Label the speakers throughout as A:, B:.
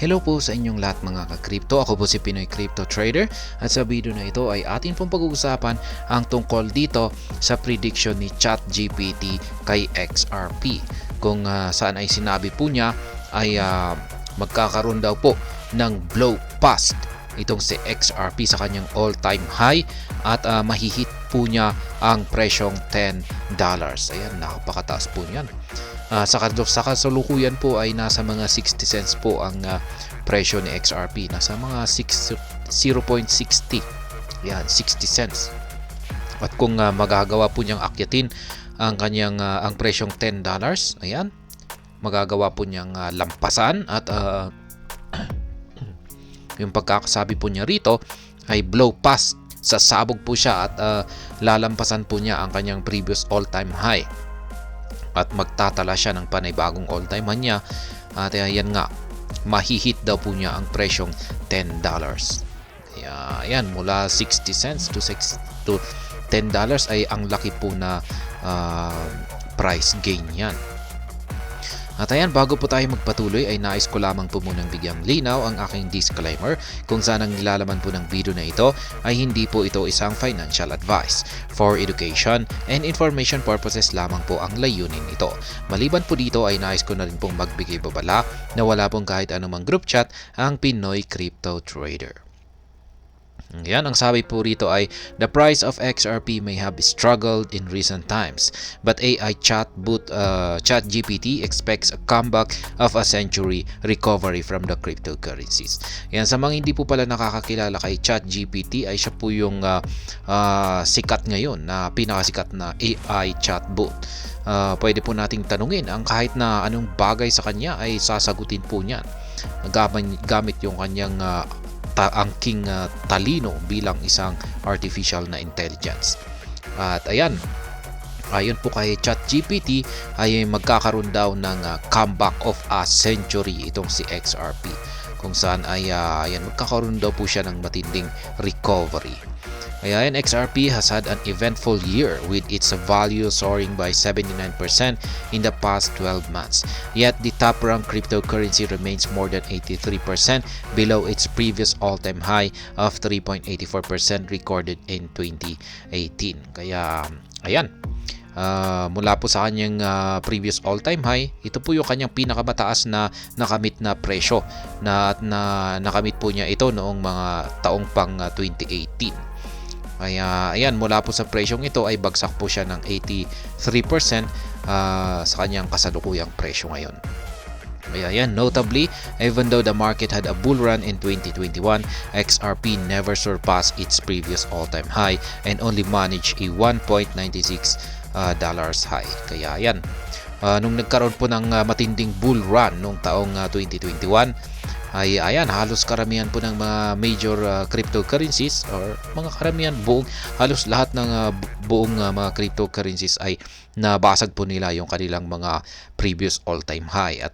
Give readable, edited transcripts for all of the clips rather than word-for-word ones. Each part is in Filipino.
A: Hello po sa inyong lahat mga ka-crypto. Ako po si Pinoy Crypto Trader at sa video na ito ay atin pong pag-uusapan ang tungkol dito sa prediction ni ChatGPT kay XRP. Kung saan ay sinabi po niya ay magkakaroon daw po ng blow past itong si XRP sa kanyang all-time high at mahihit po niya ang presyong $10. Ayan, napakataas po niyan. Sa kasalukuyan po ay nasa mga 60 cents po ang presyo ni XRP. Nasa mga 0.60. Yan, 60 cents. At kung magagawa po niyang akyatin ang kanyang ang presyong $10, ayan, magagawa po niyang lampasan at yung pagkakasabi po niya rito ay blow past. Sasabog po siya at lalampasan po niya ang kanyang previous all-time high. At magtatala siya ng panibagong all-time high niya. At yan nga, mahihit daw po niya ang presyong $10. Kaya yan, mula 60 cents to $10 ay ang laki po na price gain yan. At ayan, bago po tayo magpatuloy ay nais ko lamang po munang bigyang linaw ang aking disclaimer kung saan ang nilalaman po ng video na ito ay hindi po ito isang financial advice. For education and information purposes lamang po ang layunin ito. Maliban po dito ay nais ko na rin pong magbigay babala na wala pong kahit anumang group chat ang Pinoy Crypto Trader. Yan, ang sabi po rito ay, the price of XRP may have struggled in recent times, but AI chatbot ChatGPT expects a comeback of a century recovery from the cryptocurrencies. Yan, sa mga hindi po pala nakakakilala kay ChatGPT ay siya po yung sikat ngayon na pinakasikat na AI chatbot. Pwede po nating tanungin ang kahit na anong bagay sa kanya ay sasagutin po niyan. Gamit yung kanyang angking talino bilang isang artificial na intelligence. At ayan, ayon po kay ChatGPT ay magkakaroon daw ng comeback of a century itong si XRP, kung saan ay ayan, magkakaroon daw po siya ng matinding recovery. Ayan, XRP has had an eventful year with its value soaring by 79% in the past 12 months. Yet the top-ranked cryptocurrency remains more than 83% below its previous all-time high of 3.84% recorded in 2018. Kaya, ayan, mula po sa kanyang previous all-time high, ito po yung kanyang pinakamataas na nakamit na presyo na nakamit po niya ito noong mga taong pang 2018. Kaya ayan, mula po sa presyong ito ay bagsak po siya ng 83% sa kanyang kasalukuyang presyo ngayon. Kaya ayan, notably, even though the market had a bull run in 2021, XRP never surpassed its previous all-time high and only managed a $1.96 high. Kaya ayan, nung nagkaroon po ng matinding bull run noong taong 2021, ay ayan, halos karamihan po ng mga major cryptocurrencies or mga karamihan halos lahat ng buong mga cryptocurrencies ay nabasag po nila yung kanilang mga previous all-time high at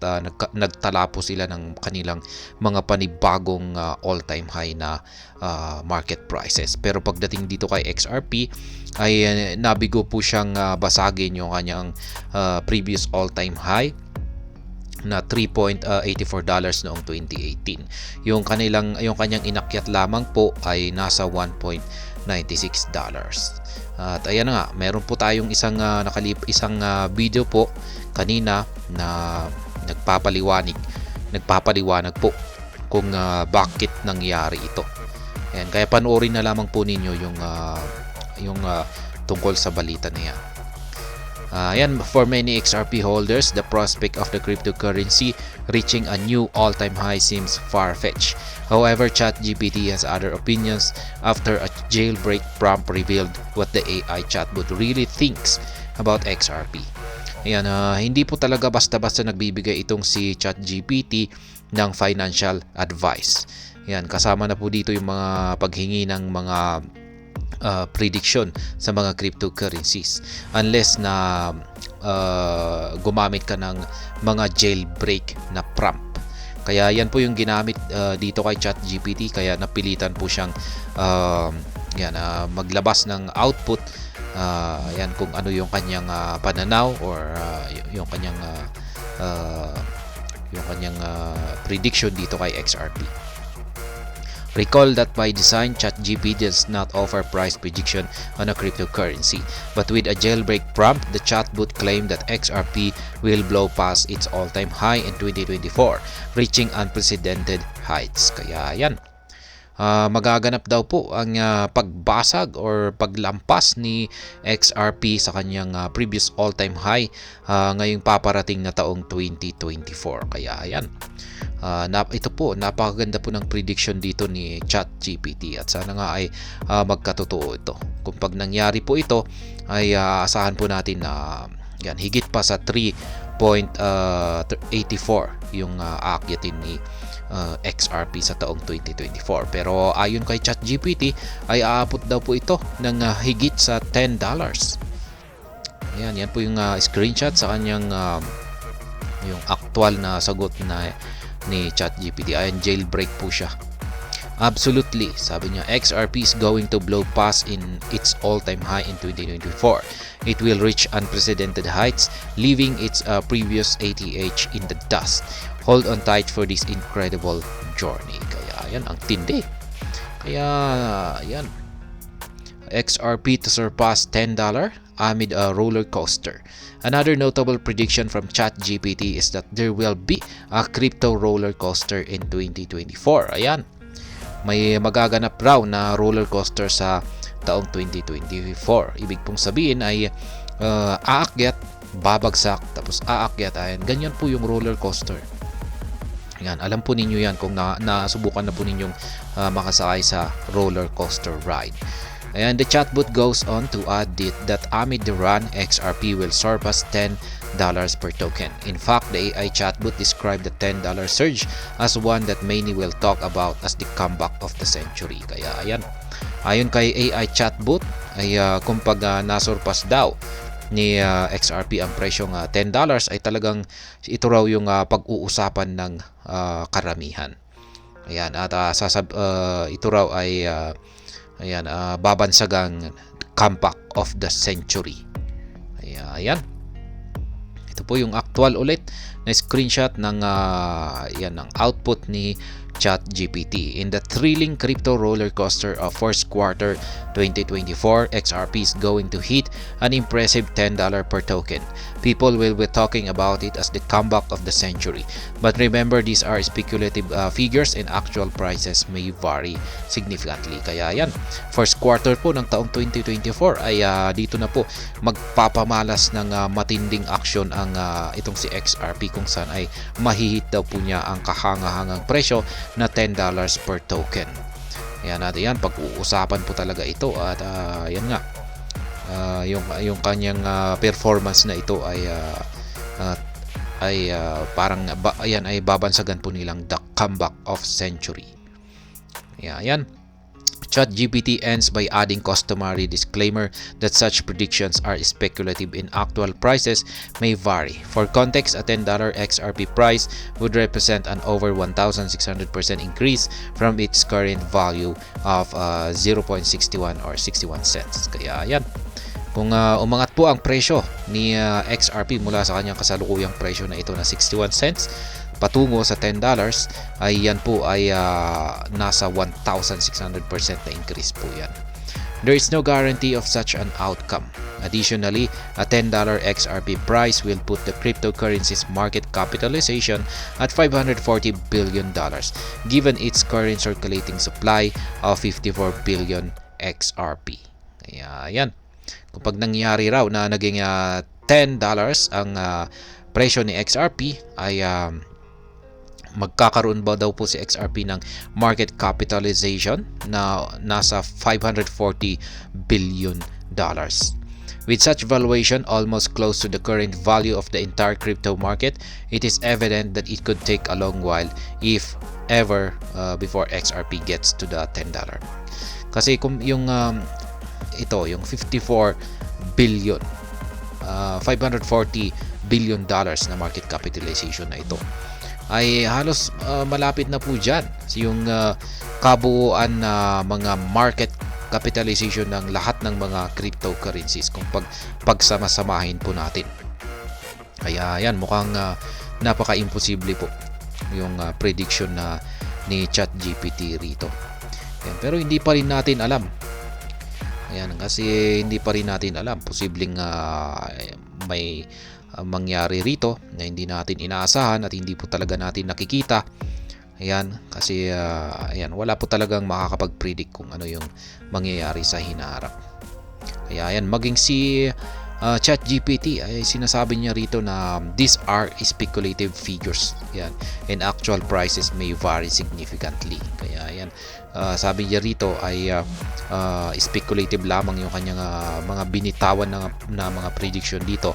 A: nagtala po sila ng kanilang mga panibagong all-time high na market prices. Pero pagdating dito kay XRP ay nabigo po siyang basagin yung kanyang previous all-time high na $3.84 noong 2018. Yung kanyang inakyat lamang po ay nasa $1.96. At ayan nga, meron po tayong isang video po kanina na nagpapaliwanag po kung bakit nangyari ito. Ayan, kaya panoorin na lamang po ninyo yung tungkol sa balita na yan. For many XRP holders, the prospect of the cryptocurrency reaching a new all-time high seems far-fetched. However, ChatGPT has other opinions after a jailbreak prompt revealed what the AI chatbot really thinks about XRP. Ayan, hindi po talaga basta-basta nagbibigay itong si ChatGPT ng financial advice. Ayan, kasama na po dito yung mga paghingi ng mga prediction sa mga cryptocurrencies unless na gumamit ka ng mga jailbreak na prompt. Kaya yan po yung ginamit dito kay ChatGPT, kaya napilitan po siyang maglabas ng output yan kung ano yung kanyang pananaw or yung kanyang yung kanyang prediction dito kay XRP. Recall that by design, ChatGPT does not offer price prediction on a cryptocurrency. But with a jailbreak prompt, the chatbot claimed that XRP will blow past its all-time high in 2024, reaching unprecedented heights. Kaya yan, magaganap daw po ang pagbasag or paglampas ni XRP sa kanyang previous all-time high ngayong paparating na taong 2024. Kaya yan, ito po, napakaganda po ng prediction dito ni ChatGPT at sana nga ay magkatotoo ito. Kung pag nangyari po ito ay asahan po natin na yan, higit pa sa 3.84 yung aakyatin ni XRP sa taong 2024. Pero ayon kay ChatGPT ay aabot daw po ito ng higit sa $10. Yan po yung screenshot sa kanyang yung actual na sagot na ni ChatGPT. Ayan, jailbreak po siya. Absolutely, sabi niya, XRP is going to blow past in its all-time high in 2024. It will reach unprecedented heights, leaving its previous ATH in the dust. Hold on tight for this incredible journey. Kaya yan, ang tindi. Kaya yan, XRP to surpass $10 amid a roller coaster. Another notable prediction from ChatGPT is that there will be a crypto roller coaster in 2024. Ayan, may magaganap raw na roller coaster sa taong 2024. Ibig pong sabihin ay aakyat, babagsak, tapos aakyat. Ayan, ganyan po yung roller coaster. Yan, alam po ninyo yan kung nasubukan na po ninyong makasakay sa roller coaster ride. And the chatbot goes on to add that amid the run, XRP will surpass $10 per token. In fact, the AI chatbot described the $10 surge as one that many will talk about as the comeback of the century. Kaya ayan, ayon kay AI chatbot ay kung pag nasurpass daw ni XRP ang presyong $10 ay talagang ito raw yung pag-uusapan ng karamihan. Ayan, at ito raw ay babansagang comeback of the century. Ayan. Ito po yung actual ulit na screenshot ng ng output ni ChatGPT. In the thrilling crypto roller coaster of first quarter 2024, XRP is going to hit an impressive $10 per token. People will be talking about it as the comeback of the century. But remember, these are speculative figures and actual prices may vary significantly. Kaya yan, first quarter po ng taong 2024 ay dito na po magpapamalas ng matinding action ang itong si XRP, kung saan ay mahihit daw po niya ang kahangahangang presyo na $10 per token. Ayan natin yan, pag-uusapan po talaga ito at yan nga, yung kanyang performance na ito ay parang ayan, ay babansagan po nilang the comeback of century. Ayan. ChatGPT ends by adding customary disclaimer that such predictions are speculative and actual prices may vary. For context, a $10 XRP price would represent an over 1,600% increase from its current value of 0.61 or 61 cents. Kaya yan, kung umangat po ang presyo ni XRP mula sa kanyang kasalukuyang presyo na ito na 61 cents patungo sa $10, ay yan po ay nasa 1,600% na increase po yan. There is no guarantee of such an outcome. Additionally, a $10 XRP price will put the cryptocurrency's market capitalization at $540 billion, given its current circulating supply of 54 billion XRP. Kaya yan, kung pag nangyari raw na naging $10 ang presyo ni XRP, ay magkakaroon ba daw po si XRP ng market capitalization na nasa $540 billion. With such valuation almost close to the current value of the entire crypto market, it is evident that it could take a long while, if ever, before XRP gets to the $10. Kasi kung yung yung 54 billion, $540 billion na market capitalization na ito, ay halos malapit na po dyan yung kabuuan na mga market capitalization ng lahat ng mga cryptocurrencies kung pagsama-samahin po natin. Kaya yan, mukhang napaka-imposible po yung prediction na ni ChatGPT rito. Yan, pero hindi pa rin natin alam. Ayan, kasi hindi pa rin natin alam. Posibleng may mangyari rito na hindi natin inaasahan at hindi po talaga natin nakikita. Ayan, kasi ayan, wala po talagang makakapag-predict kung ano yung mangyayari sa hinaharap. Kaya ayan, maging si ChatGPT ay sinasabi niya rito na these are speculative figures. Yan. And actual prices may vary significantly. Kaya yan, sabi niya rito ay speculative lamang yung kanyang mga binitawan na mga prediction dito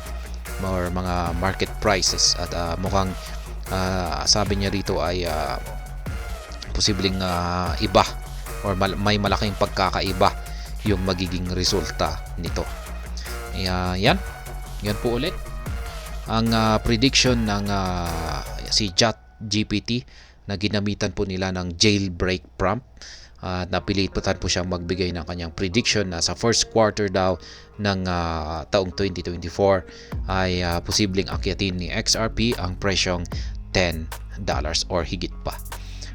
A: or mga market prices at mukhang sabi niya rito ay posibleng iba or may malaking pagkakaiba yung magiging resulta nito. Yan po ulit ang prediction ng si ChatGPT na ginamitan po nila ng jailbreak prompt. Napilitan po siyang magbigay ng kanyang prediction na sa first quarter daw ng taong 2024 ay posibleng akyatin ni XRP ang presyong $10 or higit pa.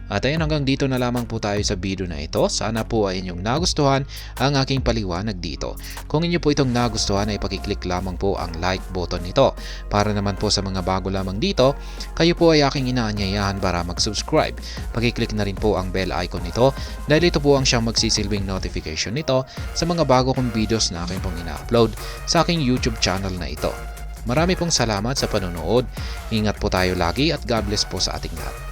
A: At ayun, hanggang dito na lamang po tayo sa video na ito. Sana po ay inyong nagustuhan ang aking paliwanag dito. Kung inyo po itong nagustuhan ay pakiclick lamang po ang like button nito. Para naman po sa mga bago lamang dito, kayo po ay aking inaanyayahan para mag-subscribe. Pakiclick na rin po ang bell icon nito dahil ito po ang siyang magsisilbing notification nito sa mga bago kong videos na aking pong ina-upload sa aking YouTube channel na ito. Marami pong salamat sa panonood. Ingat po tayo lagi at God bless po sa ating lahat.